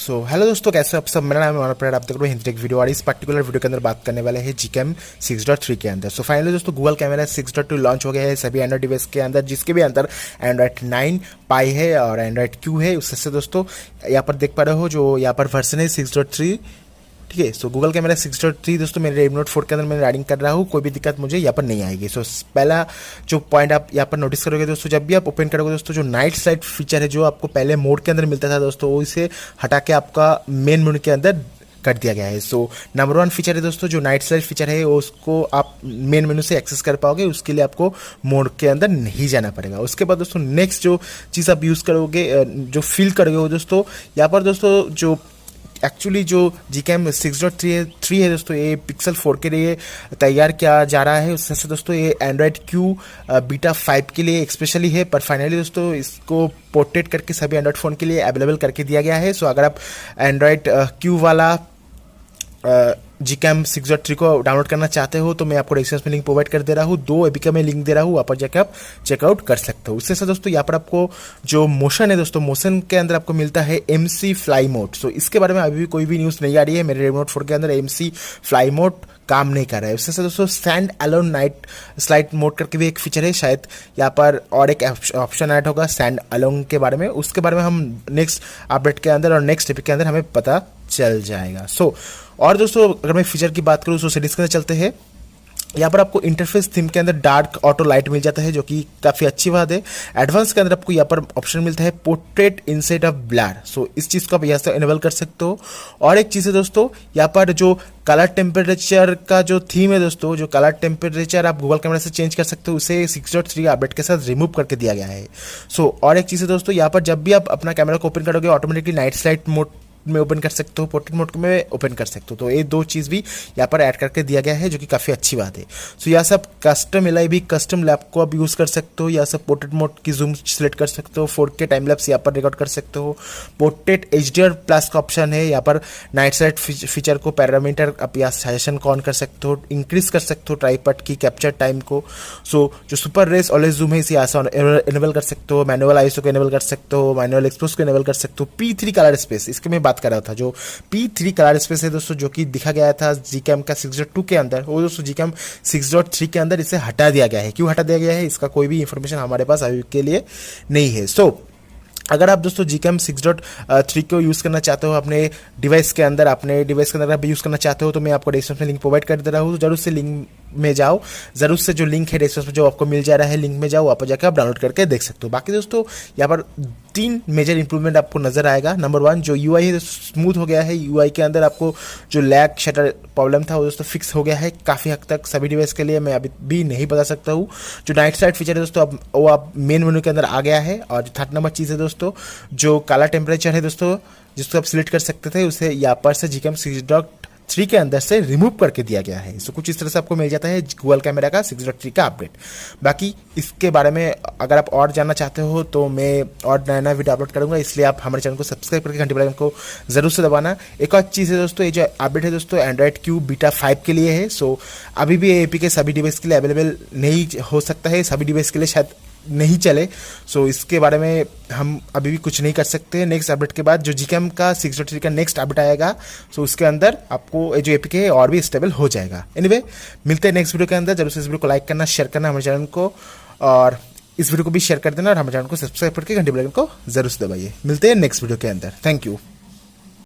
Hello दोस्तों, कैसे आप सब। मेरा नाम है मनोज, आप देख रहे हो हिंदी टेक वीडियो। और इस पर्टिकुलर वीडियो के अंदर बात करने वाले हैं GCam 6.3 के अंदर। फाइनली दोस्तों गूगल कैमरा 6.2 लॉन्च हो गया है सभी एंड्रॉइड डिवाइस के अंदर, जिसके भी अंदर एंड्रॉइड 9 पाई है और एंड्रॉइड क्यू है। उससे दोस्तों यहाँ पर देख पा रहे हो जो यहाँ पर वर्जन है 6.3, ठीक है। गूगल कैमरा 6.3 दोस्तों मेरे रेडमी नोट 4 के अंदर मैं राइडिंग कर रहा हूँ, कोई भी दिक्कत मुझे यहाँ पर नहीं आएगी। पहला जो पॉइंट आप यहाँ पर नोटिस करोगे दोस्तों, जब भी आप ओपन करोगे दोस्तों, जो नाइट स्लाइड फीचर है जो आपको पहले मोड के अंदर मिलता था दोस्तों, वो इसे हटा के आपका मेन मेनू के अंदर कर दिया गया है। नंबर 1 फीचर है दोस्तों, जो नाइट स्लाइड फीचर है उसको आप मेन मेनू से एक्सेस कर पाओगे, उसके लिए आपको मोड के अंदर नहीं जाना पड़ेगा। उसके बाद दोस्तों नेक्स्ट जो चीज़ आप यूज़ करोगे, जो फील करोगे वो दोस्तों यहाँ पर दोस्तों जो एक्चुअली जो GCam 6.3 है दोस्तों, ये पिक्सल 4 के लिए तैयार किया जा रहा है। उससे दोस्तों ये एंड्रॉयड क्यू बीटा 5 के लिए स्पेशली है, पर फाइनली दोस्तों इसको पोर्ट्रेट करके सभी एंड्रॉयड फ़ोन के लिए अवेलेबल करके दिया गया है। अगर आप एंड्रॉयड क्यू वाला GCam 6.3 को डाउनलोड करना चाहते हो तो मैं आपको डिस्क्रिप्शन में लिंक प्रोवाइड कर दे रहा हूँ, 2 APK में लिंक दे रहा हूँ, वहाँ पर जाकर आप चेकआउट कर सकते हो। उससे दोस्तों यहाँ पर आपको जो मोशन है दोस्तों, मोशन के अंदर आपको मिलता है McFly Mode। इसके बारे में अभी भी कोई भी न्यूज़ नहीं आ रही है। मेरे रेडमी नोट 4 के अंदर McFly Mode काम नहीं कर रहा है। उससे दोस्तों stand alone night slide mode करके भी एक फीचर है, शायद यहाँ पर और एक ऑप्शन ऐड होगा स्टैंड अलोन के बारे में। उसके बारे में हम नेक्स्ट अपडेट के अंदर और नेक्स्ट एपिक के अंदर हमें पता चल जाएगा। और दोस्तों अगर मैं फीचर की बात करूँ तो सेटिंग्स के अंदर चलते हैं। यहाँ पर आपको इंटरफेस थीम के अंदर डार्क ऑटो लाइट मिल जाता है, जो कि काफ़ी अच्छी बात है। एडवांस के अंदर आपको यहाँ पर ऑप्शन मिलता है पोर्ट्रेट इंसाइड ऑफ ब्लर। इस चीज़ को आप यहाँ से इनेबल कर सकते हो। और एक चीज़ है दोस्तों, यहाँ पर जो कलर टेम्परेचर का जो थीम है दोस्तों, जो कलर टेम्परेचर आप गूगल कैमरा से चेंज कर सकते हो, उसे 6.3 अपडेट के साथ रिमूव करके दिया गया है। और एक चीज़ है दोस्तों, यहाँ पर जब भी आप अपना कैमरा को ओपन करोगे ऑटोमेटिकली नाइट स्लाइड मोड में ओपन कर सकते हो, पोर्ट्रेट मोड में ओपन कर सकते हो। तो ये 2 चीज़ भी यहाँ पर ऐड करके दिया गया है, जो कि काफ़ी अच्छी बात है। यह सब कस्टम LIV कस्टम लैब को आप यूज़ कर सकते हो। या सब पोर्ट्रेट मोड की जूम सिलेक्ट कर सकते हो, 4K टाइम लैप्स यहाँ पर रिकॉर्ड कर सकते हो। पोर्ट्रेट HDR+ का ऑप्शन है, यहाँ पर नाइट स्लाइड फीचर को पैरामीटर आप यहाँ सजेशन को ऑन कर सकते हो, इंक्रीज कर सकते हो ट्राइपॉड की कैप्चर टाइम को। जो सुपर रेस ऑलवेज जूम है इसे यहाँ से इनेबल कर सकते हो। मैनुअल ISO को इनेबल कर सकते हो, मैनुअल एक्सपोज को इनेबल कर सकते हो। P3 कलर स्पेस, इसके में बात कर रहा था, जो P3 कलर स्पेस है दोस्तों, जो कि दिखा गया था GCam का 6.2 के अंदर, वो दोस्तों GCam 6.3 के अंदर इसे हटा दिया गया है। क्यों हटा दिया गया है इसका कोई भी इंफॉर्मेशन हमारे पास अभी के लिए नहीं है। अगर आप दोस्तों GCam 6.3 को यूज़ करना चाहते हो अपने डिवाइस के अंदर, आप यूज़ करना चाहते हो, तो मैं आपको डिस्क्रिप्शन में लिंक प्रोवाइड कर दे रहा हूँ। जरूर से लिंक में जाओ, जरूर से जो लिंक है डिस्क्रिप्शन में जो आपको मिल जा रहा है, लिंक में जाओ, वहाँ पर जाकर आप डाउनलोड करके देख सकते हो। बाकी दोस्तों यहाँ पर 3 मेजर इंप्रूवमेंट आपको नजर आएगा। नंबर 1 जो UI है स्मूथ हो गया है। UI के अंदर आपको जो लैग शटर प्रॉब्लम था वो दोस्तों फिक्स हो गया है काफ़ी हद तक सभी डिवाइस के लिए, मैं अभी भी नहीं बता सकता हूँ। जो नाइट स्लाइड फीचर है दोस्तों, अब वो आप मेन मेनू के अंदर आ गया है। और जो 3rd नंबर चीज़ है दोस्तों, जो कलर टेम्परेचर है दोस्तों, जिसको आप सिलेक्ट कर सकते थे, उसे यहाँ पर से GCam 6.3 के अंदर से रिमूव करके दिया गया है। कुछ इस तरह से आपको मिल जाता है गूगल कैमरा का 6.3 का अपडेट। बाकी इसके बारे में अगर आप और जानना चाहते हो तो मैं और नया वीडियो अपलोड करूंगा, इसलिए आप हमारे चैनल को सब्सक्राइब करके घंटी बेल को जरूर से दबाना। एक और चीज़ है दोस्तों, ये जो अपडेट है दोस्तों एंड्रॉयड क्यू बीटा 5 के लिए है। अभी भी ये APK सभी डिवाइस के लिए अवेलेबल नहीं हो सकता है, सभी डिवाइस के लिए शायद नहीं चले। इसके बारे में हम अभी भी कुछ नहीं कर सकते। नेक्स्ट अपडेट के बाद जो GCam का 6.3 का नेक्स्ट अपडेट आएगा, उसके अंदर आपको जो APK है और भी स्टेबल हो जाएगा। एनीवे मिलते हैं नेक्स्ट वीडियो के अंदर। जरूर से इस वीडियो को लाइक करना, शेयर करना हमारे चैनल को, और इस वीडियो को भी शेयर कर देना, और हमारे चैनल को सब्सक्राइब करके घंटी बेल को जरूर से दबाइए। मिलते हैं नेक्स्ट वीडियो के अंदर। Thank you.